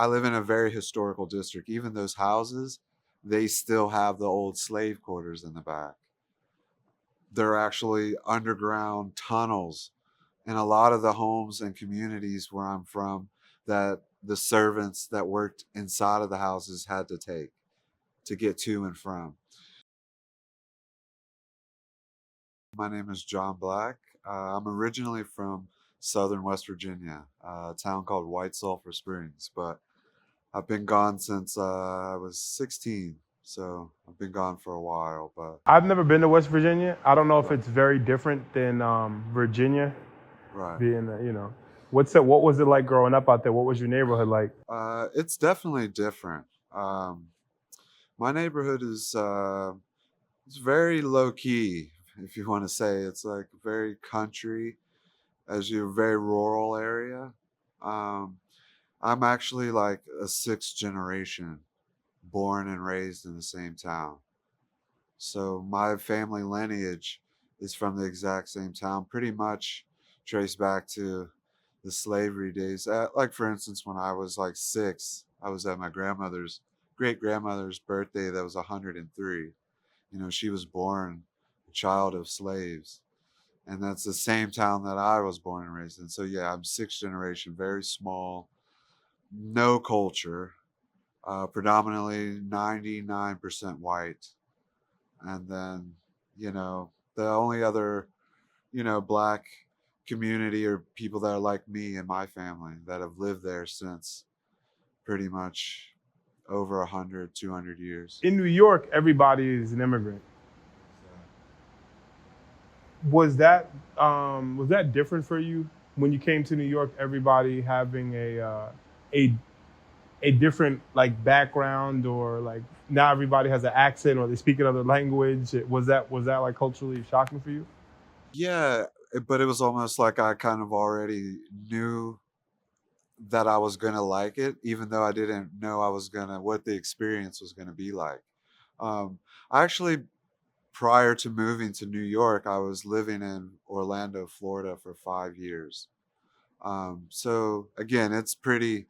I live in a very historical district. Even those houses, they still have the old slave quarters in the back. They're actually underground tunnels in a lot of the homes and communities where I'm from that the servants that worked inside of the houses had to take to get to and from. My name is John Black. I'm originally from southern West Virginia, a town called White Sulphur Springs, but I've been gone since I was 16, so I've been gone for a while. But I've never been to West Virginia. I don't know if right, it's very different than Virginia, right. being what's it? What was it like growing up out there? What was your neighborhood like? It's definitely different. Um, my neighborhood is it's very low key, if you want to say. It's like very country, as you very rural area. Um, I'm actually like a sixth generation, born and raised in the same town. So my family lineage is from the exact same town, pretty much traced back to the slavery days. Like for instance, when I was like 6, I was at my grandmother's great grandmother's birthday. That was 103. You know, she was born a child of slaves, and that's the same town that I was born and raised in. So yeah, I'm sixth generation, very small, no culture, predominantly 99% white. And then, the only other, black community or people that are like me and my family that have lived there since pretty much over 100, 200 years. In New York, everybody is an immigrant. Was that was that different for you when you came to New York? Everybody having a a different like background, or like now everybody has an accent or they speak another language. Was that like culturally shocking for you? Yeah, but it was almost like I kind of already knew that I was gonna like it, even though I didn't know I was gonna what the experience was gonna be like. I actually, prior to moving to New York, I was living in Orlando, Florida for 5 years. So again, it's pretty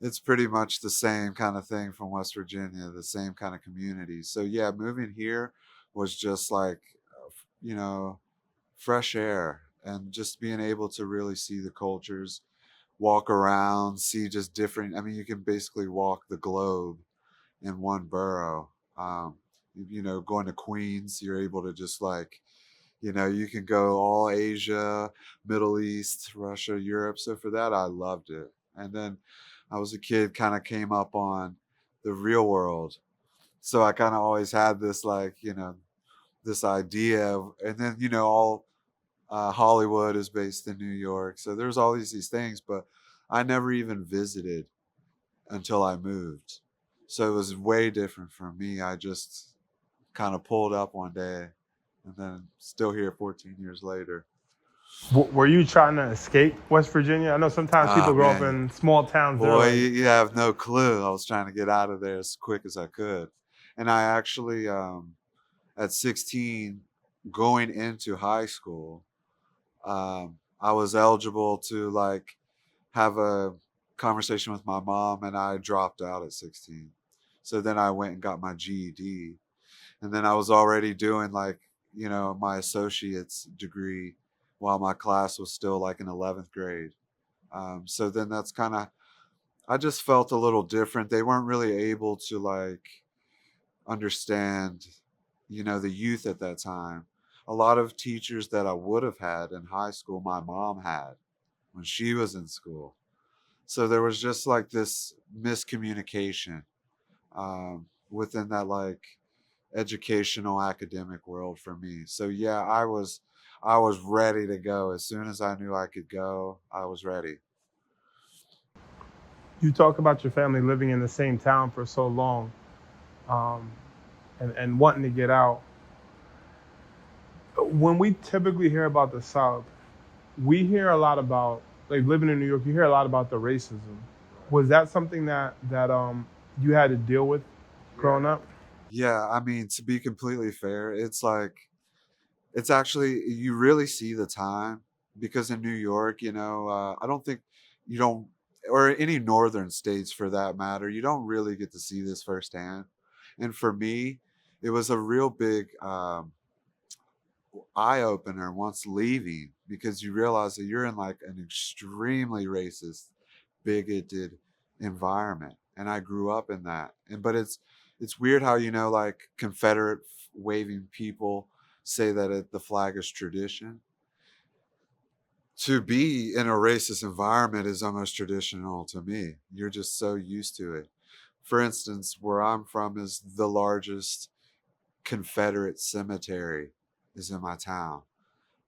much the same kind of thing from West Virginia, the same kind of community. So yeah, moving here was just like, you know, fresh air and just being able to really see the cultures, walk around, see just different. I mean, you can basically walk the globe in one borough. Going to Queens, you're able to just like, you can go all Asia, Middle East, Russia, Europe. So for that, I loved it. And then I was a kid, kind of came up on the real world. So I kind of always had this like, this idea of, and then, all Hollywood is based in New York. So there's all these things, but I never even visited until I moved. So it was way different from me. I just kind of pulled up one day and then still here 14 years later. Were you trying to escape West Virginia? I know sometimes Ah, people grow up man. in small towns. They're Boy, like, you have no clue. I was trying to get out of there as quick as I could. And I actually, at 16, going into high school, I was eligible to like have a conversation with my mom, and I dropped out at 16. So then I went and got my GED. And then I was already doing like, my associate's degree while my class was still like in 11th grade. So then that's kind of, I just felt a little different. They weren't really able to like understand, the youth at that time. A lot of teachers that I would have had in high school, my mom had when she was in school. So there was just like this miscommunication within that like educational academic world for me. So yeah, I was ready to go as soon as I knew I could go. I was ready. you talk about your family living in the same town for so long, um, and wanting to get out. When we typically hear about the South, we hear a lot about, like, living in New York. You hear a lot about the racism. Was that something that you had to deal with Yeah. growing up? Yeah, I mean, to be completely fair, it's like it's actually you really see the time because in New York, I don't think you don't or any northern states for that matter, you don't really get to see this firsthand. And for me, it was a real big eye opener once leaving, because you realize that you're in like an extremely racist, bigoted environment. And I grew up in that. And but it's weird how, you know, like Confederate waving people say that the flag is tradition. To be in a racist environment is almost traditional to me. You're just so used to it. For instance, where I'm from is the largest Confederate cemetery is in my town.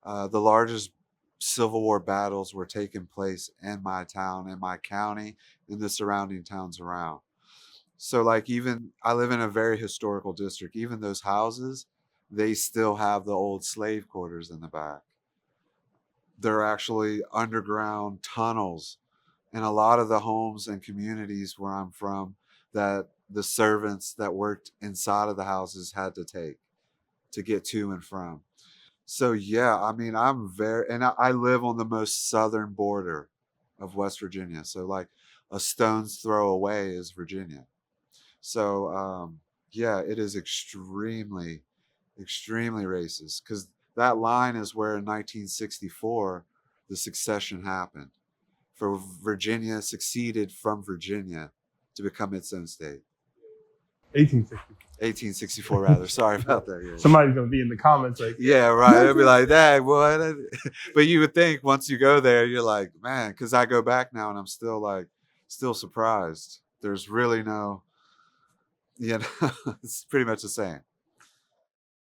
The largest Civil War battles were taking place in my town, in my county, in the surrounding towns around. So, like, even I live in a very historical district. Even those houses, they still have the old slave quarters in the back. They're actually underground tunnels in a lot of the homes and communities where I'm from that the servants that worked inside of the houses had to take to get to and from. So yeah, I mean, I'm very, and I live on the most southern border of West Virginia. So like a stone's throw away is Virginia. So yeah, it is extremely, extremely racist, because that line is where in 1964 the succession happened. For Virginia succeeded from Virginia to become its own state. 1860. 1864, rather. Sorry about that. Yeah. Somebody's gonna be in the comments like, Yeah, right. It'd be like that. What? But you would think once you go there, you're like, man, because I go back now and I'm still like, still surprised. There's really no, you know, it's pretty much the same.